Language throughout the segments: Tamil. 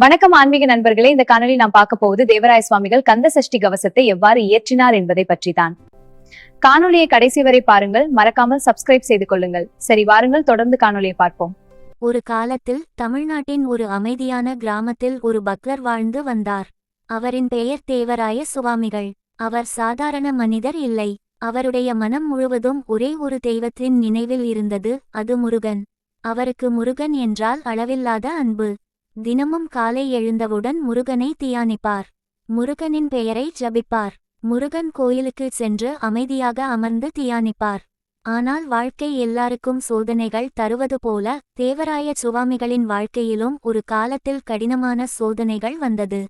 வணக்கம் ஆன்மீக நண்பர்களே. இந்த காணொலி நாம் பார்க்க போவது தேவராய சுவாமிகள் கந்த சஷ்டி கவசத்தை எவ்வாறு இயற்றினார் என்பதை பற்றி தான். காணொலியை கடைசி வரை பாருங்கள், மறக்காமல் சப்ஸ்கிரைப் செய்து கொள்ளுங்கள். சரி, வாருங்கள் தொடர்ந்து காணொலியை பார்ப்போம். ஒரு காலத்தில் தமிழ்நாட்டின் ஒரு அமைதியான கிராமத்தில் ஒரு பக்தர் வாழ்ந்து வந்தார். அவரின் பெயர் தேவராய சுவாமிகள். அவர் சாதாரண மனிதர் இல்லை. அவருடைய மனம் முழுவதும் ஒரே ஒரு தெய்வத்தின் நினைவில் இருந்தது, அது முருகன். அவருக்கு முருகன் என்றால் அளவில்லாத அன்பு. தினமும் காலை எழுந்தவுடன் முருகனை தியானிப்பார். முருகனின் பெயரை ஜபிப்பார். முருகன் கோயிலுக்கு சென்று அமைதியாக அமர்ந்து தியானிப்பார். ஆனால் வாழ்க்கை எல்லாருக்கும் சோதனைகள் தருவது போல தேவராய சுவாமிகளின் வாழ்க்கையிலும் ஒரு காலத்தில் கடினமான சோதனைகள் வந்தது.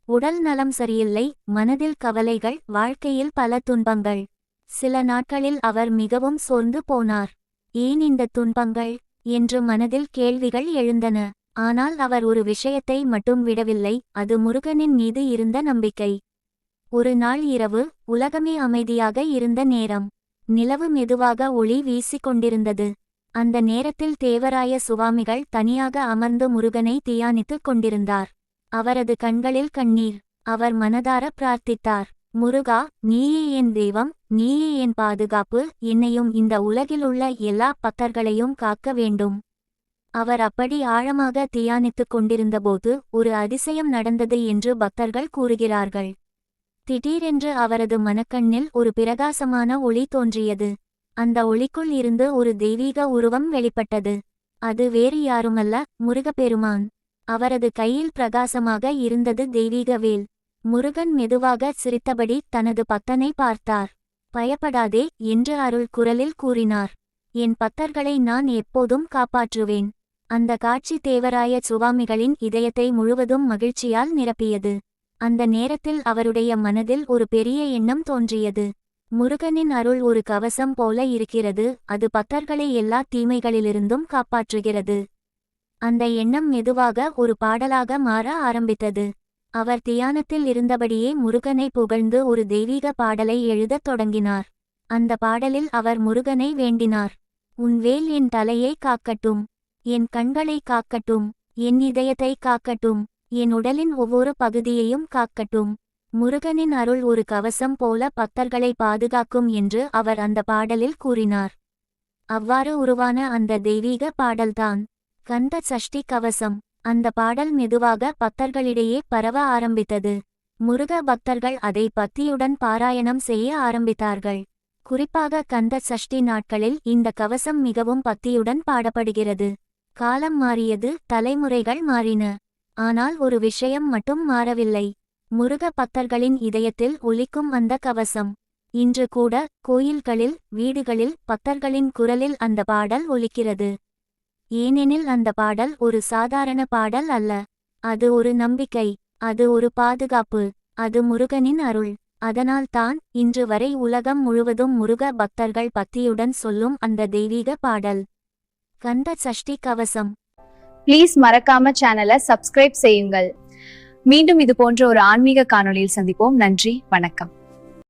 உடல் நலம் சரியில்லை, மனதில் கவலைகள், வாழ்க்கையில் பல துன்பங்கள். சில நாட்களில் அவர் மிகவும் சோர்ந்து போனார். ஏன் இந்த துன்பங்கள் என்று மனதில் கேள்விகள் எழுந்தன. ஆனால் அவர் ஒரு விஷயத்தை மட்டும் விடவில்லை, அது முருகனின் மீது இருந்த நம்பிக்கை. ஒரு நாள் இரவு, உலகமே அமைதியாக இருந்த நேரம். நிலவு மெதுவாக ஒளி வீசிக்கொண்டிருந்தது. அந்த நேரத்தில் தேவராய சுவாமிகள் தனியாக அமர்ந்து முருகனை தியானித்துக் கொண்டிருந்தார். அவரது கண்களில் கண்ணீர். அவர் மனதார பிரார்த்தித்தார், முருகா, நீயே என் தெய்வம், நீயே என் பாதுகாப்பு, என்னையும் இந்த உலகிலுள்ள எல்லா பக்தர்களையும் காக்க வேண்டும். அவர் அப்படி ஆழமாக தியானித்துக் கொண்டிருந்தபோது ஒரு அதிசயம் நடந்தது என்று பக்தர்கள் கூறுகிறார்கள். திடீரென்று அவரது மனக்கண்ணில் ஒரு பிரகாசமான ஒளி தோன்றியது. அந்த ஒளிக்குள் இருந்து ஒரு தெய்வீக உருவம் வெளிப்பட்டது. அது வேறு யாருமல்ல, முருகப்பெருமான். அவரது கையில் பிரகாசமாக இருந்தது தெய்வீக வேல். முருகன் மெதுவாக சிரித்தபடி தனது பக்தனை பார்த்தார். பயப்படாதே என்று அருள் குரலில் கூறினார். என் பக்தர்களை நான் எப்போதும் காப்பாற்றுவேன். அந்த காட்சி தேவராய சுவாமிகளின் இதயத்தை முழுவதும் மகிழ்ச்சியால் நிரப்பியது. அந்த நேரத்தில் அவருடைய மனதில் ஒரு பெரிய எண்ணம் தோன்றியது. முருகனின் அருள் ஒரு கவசம் போல இருக்கிறது, அது பக்தர்களை எல்லா தீமைகளிலிருந்தும் காப்பாற்றுகிறது. அந்த எண்ணம் மெதுவாக ஒரு பாடலாக மாற ஆரம்பித்தது. அவர் தியானத்தில் இருந்தபடியே முருகனை புகழ்ந்து ஒரு தெய்வீக பாடலை எழுதத் தொடங்கினார். அந்த பாடலில் அவர் முருகனை வேண்டினார். உன் வேல் என் தலையை காக்கட்டும், என் கண்களை காக்கட்டும், என் இதயத்தை காக்கட்டும், என் உடலின் ஒவ்வொரு பகுதியையும் காக்கட்டும். முருகனின் அருள் ஒரு கவசம் போல பக்தர்களை பாதுகாக்கும் என்று அவர் அந்த பாடலில் கூறினார். அவ்வாறு உருவான அந்த தெய்வீக பாடல்தான் கந்த சஷ்டி கவசம். அந்த பாடல் மெதுவாக பக்தர்களிடையே பரவ ஆரம்பித்தது. முருக பக்தர்கள் அதை பக்தியுடன் பாராயணம் செய்ய ஆரம்பித்தார்கள். குறிப்பாக கந்த சஷ்டி நாட்களில் இந்த கவசம் மிகவும் பக்தியுடன் பாடப்படுகிறது. காலம் மாறியது, தலைமுறைகள் மாறின. ஆனால் ஒரு விஷயம் மட்டும் மாறவில்லை. முருக பக்தர்களின் இதயத்தில் ஒலிக்கும் அந்த கவசம். இன்று கூட கோயில்களில், வீடுகளில் பக்தர்களின் குரலில் அந்த பாடல் ஒலிக்கிறது. ஏனெனில் அந்த பாடல் ஒரு சாதாரண பாடல் அல்ல. அது ஒரு நம்பிக்கை, அது ஒரு பாதுகாப்பு, அது முருகனின் அருள். அதனால் தான் இன்று வரை உலகம் முழுவதும் முருக பக்தர்கள் பக்தியுடன் சொல்லும் அந்த தெய்வீக பாடல் கந்த சஷ்டி கவசம். ப்ளீஸ் மறக்காம சேனலை சப்ஸ்கிரைப் செய்யுங்கள். மீண்டும் இது போன்ற ஒரு ஆன்மீக காணொளியில் சந்திப்போம். நன்றி, வணக்கம்.